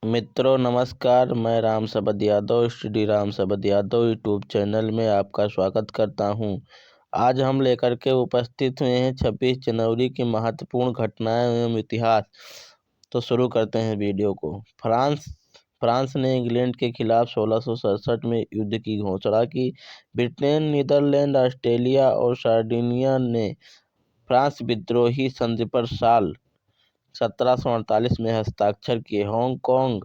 मित्रों नमस्कार। मैं राम सबद यादव स्टडी राम सबद यादव यूट्यूब चैनल में आपका स्वागत करता हूं। आज हम लेकर के उपस्थित हुए हैं 26 जनवरी की महत्वपूर्ण घटनाएं एवं इतिहास। तो शुरू करते हैं वीडियो को। फ्रांस ने इंग्लैंड के खिलाफ 1667 में युद्ध की घोषणा की। ब्रिटेन, नीदरलैंड, ऑस्ट्रेलिया और सार्डिनिया ने फ्रांस विद्रोही संधि पर साल 1748 में हस्ताक्षर किए। हांगकांग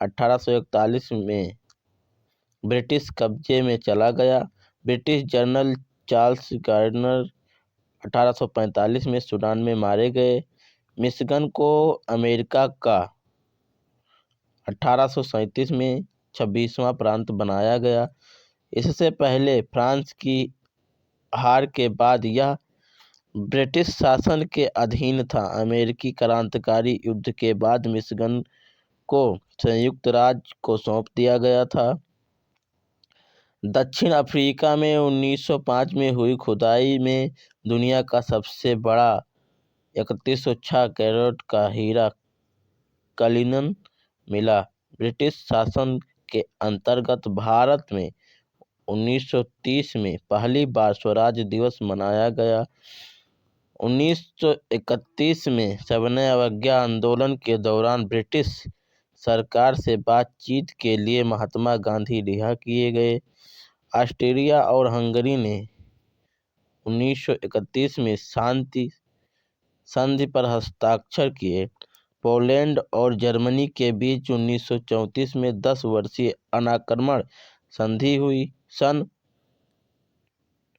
1841 में ब्रिटिश कब्जे में चला गया। ब्रिटिश जनरल चार्ल्स गार्डनर 1845 में सूडान में मारे गए। मिशिगन को अमेरिका का 1837 में 26वां प्रांत बनाया गया। इससे पहले फ्रांस की हार के बाद यह ब्रिटिश शासन के अधीन था। अमेरिकी क्रांतिकारी युद्ध के बाद मिशिगन को संयुक्त राज्य को सौंप दिया गया था। दक्षिण अफ्रीका में 1905 में हुई खुदाई में दुनिया का सबसे बड़ा 3106 कैरेट का हीरा कलिनन मिला। ब्रिटिश शासन के अंतर्गत भारत में 1930 में पहली बार स्वराज दिवस मनाया गया। 1931 में सविनय अवज्ञा आंदोलन के दौरान ब्रिटिश सरकार से बातचीत के लिए महात्मा गांधी रिहा किए गए। ऑस्ट्रिया और हंगरी ने 1931 में शांति संधि पर हस्ताक्षर किए। पोलैंड और जर्मनी के बीच 1934 में 10 वर्षीय अनाक्रमण संधि हुई। सन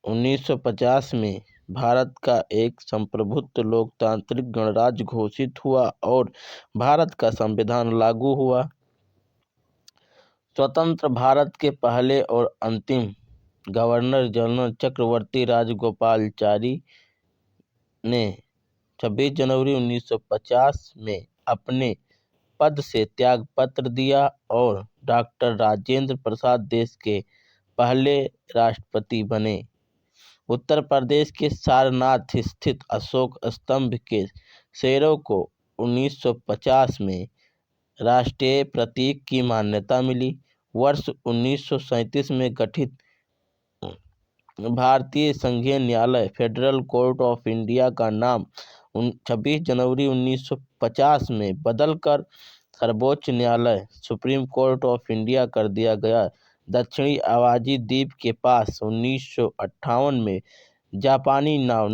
1950 में भारत का एक संप्रभुत्व लोकतांत्रिक गणराज्य घोषित हुआ और भारत का संविधान लागू हुआ। स्वतंत्र भारत के पहले और अंतिम गवर्नर जनरल चक्रवर्ती राजगोपालाचारी ने 26 जनवरी 1950 में अपने पद से त्यागपत्र दिया और डॉक्टर राजेंद्र प्रसाद देश के पहले राष्ट्रपति बने। उत्तर प्रदेश के सारनाथ स्थित अशोक स्तंभ के शेरों को 1950 में राष्ट्रीय प्रतीक की मान्यता मिली। वर्ष 1937 में गठित भारतीय संघीय न्यायालय फेडरल कोर्ट ऑफ इंडिया का नाम 26 जनवरी 1950 में बदलकर सर्वोच्च न्यायालय सुप्रीम कोर्ट ऑफ इंडिया कर दिया गया। दक्षिणी आवाजी द्वीप के पास 1958 में जापानी नाव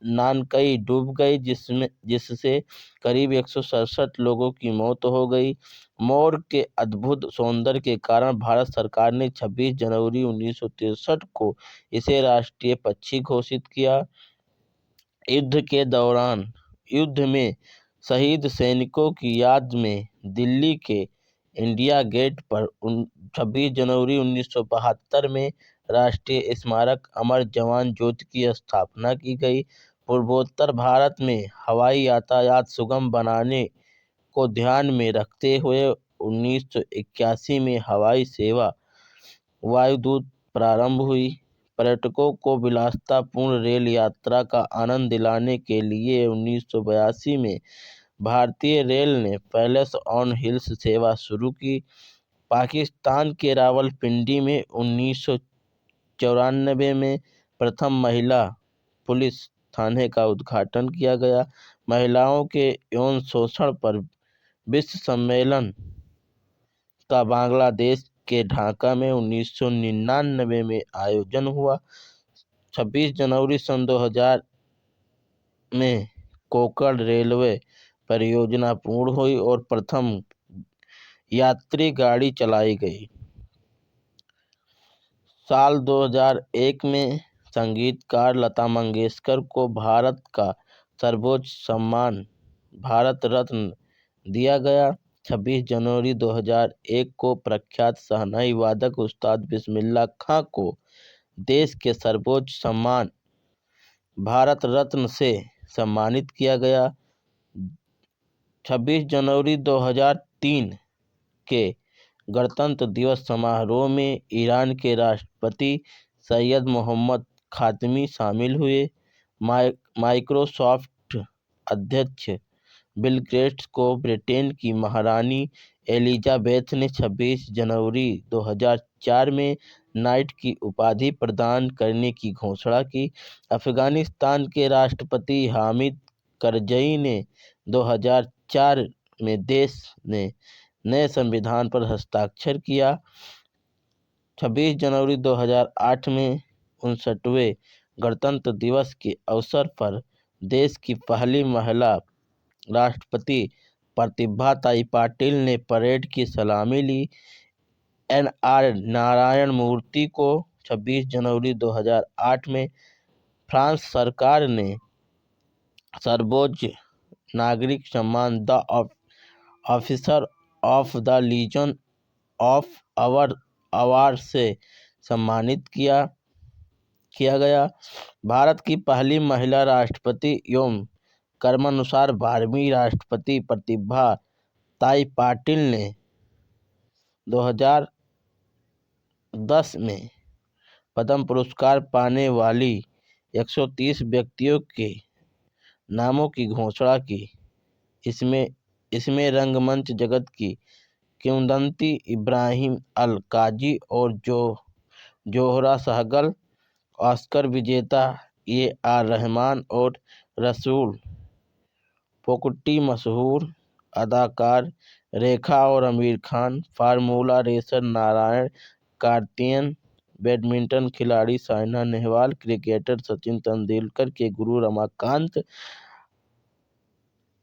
नानकई डूब गई, जिससे करीब 167 लोगों की मौत हो गई। मोर के अद्भुत सौंदर्य के कारण भारत सरकार ने 26 जनवरी 1963 को इसे राष्ट्रीय पक्षी घोषित किया। युद्ध के दौरान युद्ध में शहीद सैनिकों की याद में दिल्ली के इंडिया गेट पर 26 जनवरी 1972 में राष्ट्रीय स्मारक अमर जवान ज्योति की स्थापना की गई। पूर्वोत्तर भारत में हवाई यातायात सुगम बनाने को ध्यान में रखते हुए 1981 में हवाई सेवा वायुदूत प्रारंभ हुई। पर्यटकों को विलासितापूर्ण रेल यात्रा का आनंद दिलाने के लिए 1982 में भारतीय रेल ने पैलेस ऑन हिल्स सेवा शुरू की। पाकिस्तान के रावलपिंडी में 1994 में प्रथम महिला पुलिस थाने का उद्घाटन किया गया। महिलाओं के यौन शोषण पर विश्व सम्मेलन का बांग्लादेश के ढाका में 1999 में आयोजन हुआ। 26 जनवरी सन 2000 में कोकण रेलवे परियोजना पूर्ण हुई और प्रथम यात्री गाड़ी चलाई गई। साल 2001 में संगीतकार लता मंगेशकर को भारत का सर्वोच्च सम्मान भारत रत्न दिया गया। 26 जनवरी 2001 को प्रख्यात शहनाई वादक उस्ताद बिस्मिल्लाह खां को देश के सर्वोच्च सम्मान भारत रत्न से सम्मानित किया गया। 26 जनवरी 2003 के गणतंत्र दिवस समारोह में ईरान के राष्ट्रपति सैयद मोहम्मद खातमी शामिल हुए। माइक्रोसॉफ्ट अध्यक्ष बिल गेट्स को ब्रिटेन की महारानी एलिजाबेथ ने 26 जनवरी 2004 में नाइट की उपाधि प्रदान करने की घोषणा की। अफगानिस्तान के राष्ट्रपति हामिद करजई ने 2004 में देश ने नए संविधान पर हस्ताक्षर किया। 26 जनवरी 2008 में 59वें गणतंत्र दिवस के अवसर पर देश की पहली महिला राष्ट्रपति प्रतिभा ताई पाटिल ने परेड की सलामी ली। एन.आर. नारायण मूर्ति को 26 जनवरी 2008 में फ्रांस सरकार ने सर्वोच्च नागरिक सम्मान the officer of the legion of award से सम्मानित किया गया। भारत की पहली महिला राष्ट्रपति एवं क्रमानुसार 12वीं राष्ट्रपति प्रतिभा ताई पाटिल ने 2010 में पद्म पुरस्कार पाने वाली 130 व्यक्तियों के नामों की घोषणा की। इसमें रंगमंच जगत की किंवदंती इब्राहिम अल काजी और जोहरा सहगल, ऑस्कर विजेता ए.आर. रहमान और रसूल पोकुट्टी, मशहूर अदाकार रेखा और Aamir Khan, formula racer Narayan Karthikeyan, badminton खिलाड़ी साइना नेहवाल, क्रिकेटर सचिन तेंदुलकर के गुरु रमाकांत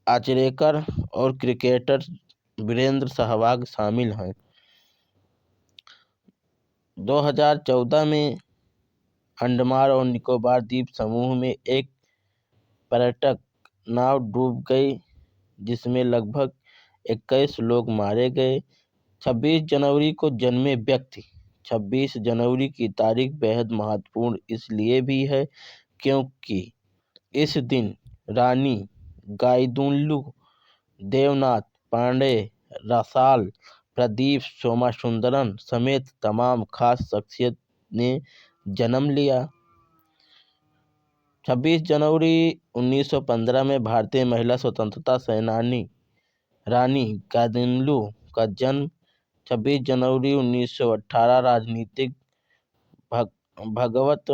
आचरेकर और क्रिकेटर वीरेंद्र सहवाग शामिल हैं। 2014 में अंडमान और निकोबार द्वीप समूह में एक पर्यटक नाव डूब गई, जिसमें लगभग 21 लोग मारे गए। 26 जनवरी को जन्मे व्यक्ति। 26 जनवरी की तारीख बेहद महत्वपूर्ण इसलिए भी है क्योंकि इस दिन रानी गाइदुल्लु, देवनाथ पांडे, रसाल, प्रदीप सोमासुंदरन समेत तमाम खास शख्सियत ने जन्म लिया। 26 जनवरी 1915 में भारतीय महिला स्वतंत्रता सेनानी रानी गाइदिन्लु का जन्म। 26 जनवरी 1918 राजनीतिक भगवत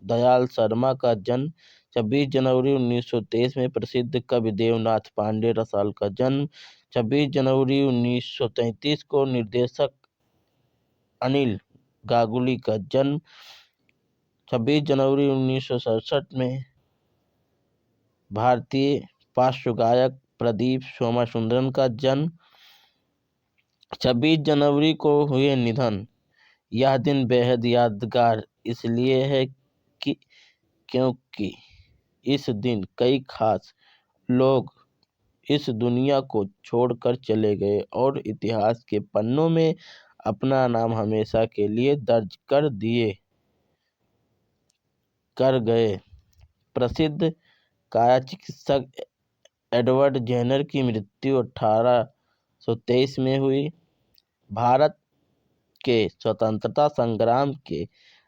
दयाल शर्मा का जन्म। 26 जनवरी 1923 में प्रसिद्ध कवि देवनाथ पांडे रसाल का जन्म। 26 जनवरी 1933 को निर्देशक अनिल गांगुली का जन्म। 26 जनवरी 1967 में भारतीय पार्श्व गायक प्रदीप सोमासुंदरन का जन्म। 26 जनवरी को हुए निधन। यह दिन बेहद यादगार इसलिए है क्योंकि इस दिन कई खास लोग इस दुनिया को छोड़कर चले गए और इतिहास के पन्नों में अपना नाम हमेशा के लिए दर्ज कर गए। प्रसिद्ध काया चिकित्सक एडवर्ड जेनर की मृत्यु 1823 में हुई। भारत के स्वतंत्रता संग्राम के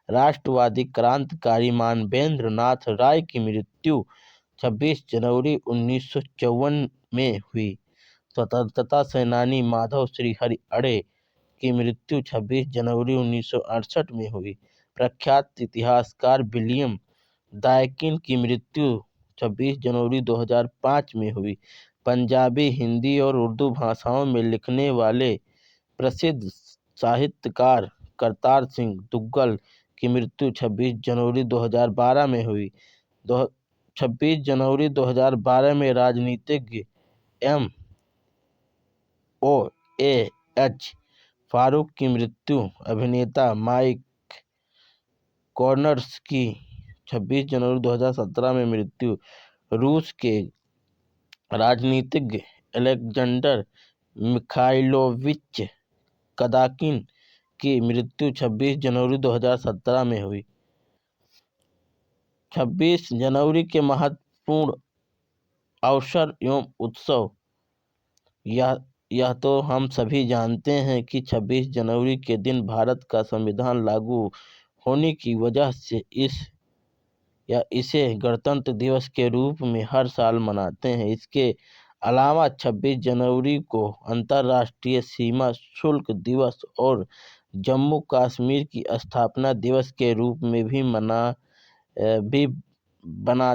राष्ट्रवादी क्रांतिकारी मानवेंद्र नाथ राय की मृत्यु 26 जनवरी 1954 में हुई। स्वतंत्रता सेनानी माधव श्री हरि अडे की मृत्यु 26 जनवरी 1968 में हुई। प्रख्यात इतिहासकार विलियम डाकिन की मृत्यु 26 जनवरी 2005 में हुई। पंजाबी, हिंदी और उर्दू भाषाओं में लिखने वाले प्रसिद्ध साहित्यकार करतार सिंह दुग्गल की मृत्यु 26 जनवरी 2012 में हुई। 26 जनवरी 2012 में राजनीतिज्ञ MOAH फारूक की मृत्यु। अभिनेता माइक कॉर्नर्स की 26 जनवरी 2017 में मृत्यु। रूस के राजनीतिज्ञ अलेक्जेंडर मिखाइलोविच कदाकिन की मृत्यु 26 जनवरी 2017 में हुई। 26 जनवरी के महत्वपूर्ण अवसर एवं उत्सव। यह तो हम सभी जानते हैं कि 26 जनवरी के दिन भारत का संविधान लागू होने की वजह से इसे गणतंत्र दिवस के रूप में हर साल मनाते हैं। इसके अलावा 26 जनवरी को अंतर्राष्ट्रीय सीमा शुल्क दिवस और जम्मू कश्मीर की स्थापना दिवस के रूप में भी बना